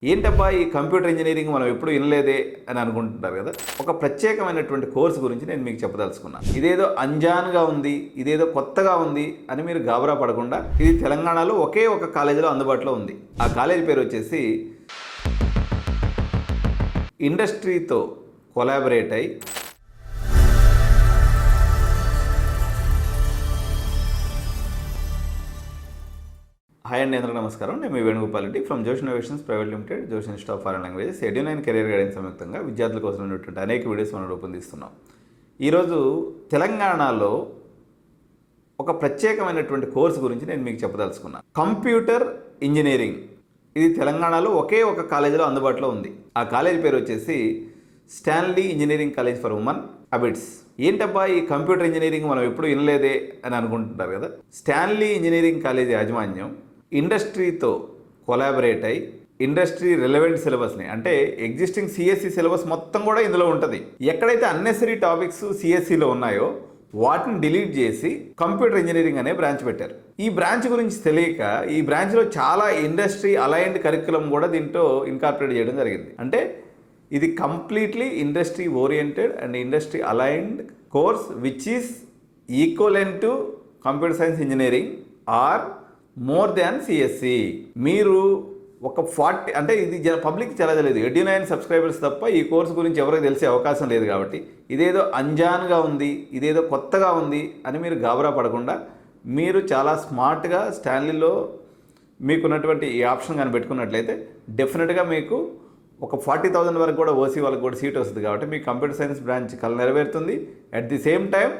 ఏంటబ్బా ఈ computer engineering మనం ఎప్పుడు వినలేదే అని అనుకుంటుంటారు కదా. ఒక ప్రత్యేకమైనటువంటి కోర్సు గురించి నేను మీకు చెప్పదలుచుకున్నాను. ఇదేదో అంజాన్గా ఉంది, ఇదేదో కొత్తగా ఉంది అని మీరు గాబరా పడకుండా, ఇది తెలంగాణలో ఒకే ఒక కాలేజీలో అందుబాటులో ఉంది. ఆ కాలేజీ పేరు వచ్చేసి ఇండస్ట్రీతో కొలాబరేట్ అయి హాయ్ అండి, అందరూ నమస్కారం. నేను మీ Venugopal Reddy from Josh innovations private limited, Josh institute of foreign languages, Edunine career guidance సంయుక్తంగా విద్యార్థుల కోసం ఉన్నటువంటి అనేక వీడియోస్ మనం రూపొందిస్తున్నాం. ఈరోజు తెలంగాణలో ఒక ప్రత్యేకమైనటువంటి కోర్సు గురించి నేను మీకు చెప్పదలుచుకున్నాను. Computer engineering. ఇది తెలంగాణలో ఒకే ఒక కాలేజీలో అందుబాటులో ఉంది. ఆ కాలేజీ పేరు వచ్చేసి Stanley engineering college for women, Abids. ఏంటబ్బా ఈ కంప్యూటర్ ఇంజనీరింగ్ మనం ఎప్పుడు వినలేదే అని అనుకుంటుంటారు కదా. స్టాన్లీ ఇంజనీరింగ్ కాలేజీ యాజమాన్యం ఇండస్ట్రీతో కొలాబరేట్ అయి ఇండస్ట్రీ రిలవెంట్ సిలబస్ని, అంటే ఎగ్జిస్టింగ్ సిఎస్సి సిలబస్ మొత్తం కూడా ఇందులో ఉంటుంది. ఎక్కడైతే అన్నెసరీ టాపిక్స్ సిఎస్సిలో ఉన్నాయో వాటిని డిలీట్ చేసి కంప్యూటర్ ఇంజనీరింగ్ అనే బ్రాంచ్ పెట్టారు. ఈ బ్రాంచ్ గురించి తెలియక ఈ బ్రాంచ్లో చాలా ఇండస్ట్రీ అలైన్డ్ కరిక్యులం కూడా దీంట్లో ఇన్కార్పొరేట్ చేయడం జరిగింది. అంటే ఇది completely industry oriented and industry aligned course which is equivalent to computer science engineering or more than CSC. మీరు ఒక 40 అంటే ఇది పబ్లిక్ చాలా తెలియదు, 89 సబ్స్క్రైబర్స్ తప్ప ఈ కోర్సు గురించి ఎవరికి తెలిసే అవకాశం లేదు. కాబట్టి ఇదేదో అంజాన్గా ఉంది, ఇదేదో కొత్తగా ఉంది అని మీరు గాబరా పడకుండా, మీరు చాలా స్మార్ట్గా స్టాన్లీలో మీకున్నటువంటి ఈ ఆప్షన్ కానీ పెట్టుకున్నట్లయితే డెఫినెట్గా మీకు ఒక 40,000 వరకు కూడా ఓసీ వాళ్ళకి కూడా సీట్ వస్తుంది. కాబట్టి మీకు కంప్యూటర్ సైన్స్ బ్రాంచ్ కల నెరవేరుతుంది. At the same time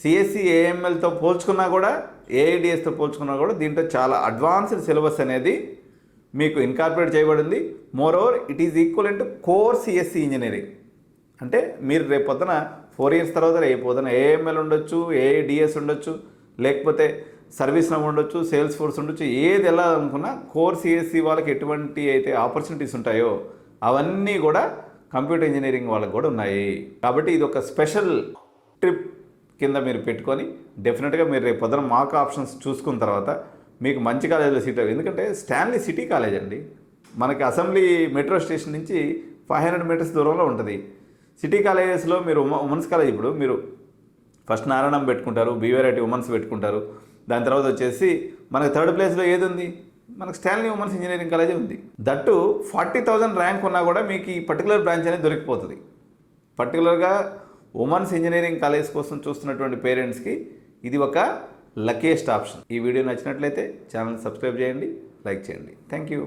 CSC ఏఎంఎల్తో పోల్చుకున్నా కూడా, ఏఐడిఎస్తో పోల్చుకున్నా కూడా దీంట్లో చాలా అడ్వాన్స్డ్ సిలబస్ అనేది మీకు ఇన్కార్పొరేట్ చేయబడింది. Moreover it is equivalent to core CSC engineering. అంటే మీరు రేపు పొద్దున 4 years తర్వాత రేపు పొద్దున ఏఎంఎల్ ఉండొచ్చు, ఏఐడిఎస్ ఉండొచ్చు, లేకపోతే సర్వీస్ నవ్ ఉండొచ్చు, సేల్స్ ఫోర్స్ ఉండొచ్చు, ఏది వెళ్ళాలనుకున్నా కోర్ సిఎస్సి వాళ్ళకి ఎటువంటి అయితే ఆపర్చునిటీస్ ఉంటాయో అవన్నీ కూడా కంప్యూటర్ ఇంజనీరింగ్ వాళ్ళకి కూడా ఉన్నాయి. కాబట్టి ఇది ఒక స్పెషల్ ట్రిప్ కింద మీరు పెట్టుకొని డెఫినెట్గా మీరు రేపు పొద్దున మాక్ ఆప్షన్స్ చూసుకున్న తర్వాత మీకు మంచి కాలేజీలో సీట్. ఎందుకంటే స్టాన్లీ సిటీ కాలేజ్ అండి, మనకి అసెంబ్లీ మెట్రో స్టేషన్ నుంచి 500 meters దూరంలో ఉంటుంది. సిటీ కాలేజెస్లో మీరు ఉమెన్స్ కాలేజ్, ఇప్పుడు మీరు ఫస్ట్ నారాయణం పెట్టుకుంటారు, బీవైఐటి ఉమెన్స్ పెట్టుకుంటారు, దాని తర్వాత వచ్చేసి మనకి 3rd ప్లేస్లో ఏది ఉంది, మనకు స్టాన్లీ ఉమెన్స్ ఇంజనీరింగ్ కాలేజీ ఉంది. దట్టు 40,000 ర్యాంక్ ఉన్నా కూడా మీకు ఈ పర్టికులర్ బ్రాంచ్ అనేది దొరికిపోతుంది. పర్టికులర్గా ఉమెన్స్ ఇంజనీరింగ్ కాలేజ్ కోసం చూస్తున్నటువంటి పేరెంట్స్కి ఇది ఒక లక్కీయెస్ట్ ఆప్షన్. ఈ వీడియో నచ్చినట్లయితే ఛానల్ సబ్స్క్రైబ్ చేయండి, లైక్ చేయండి. Thank you.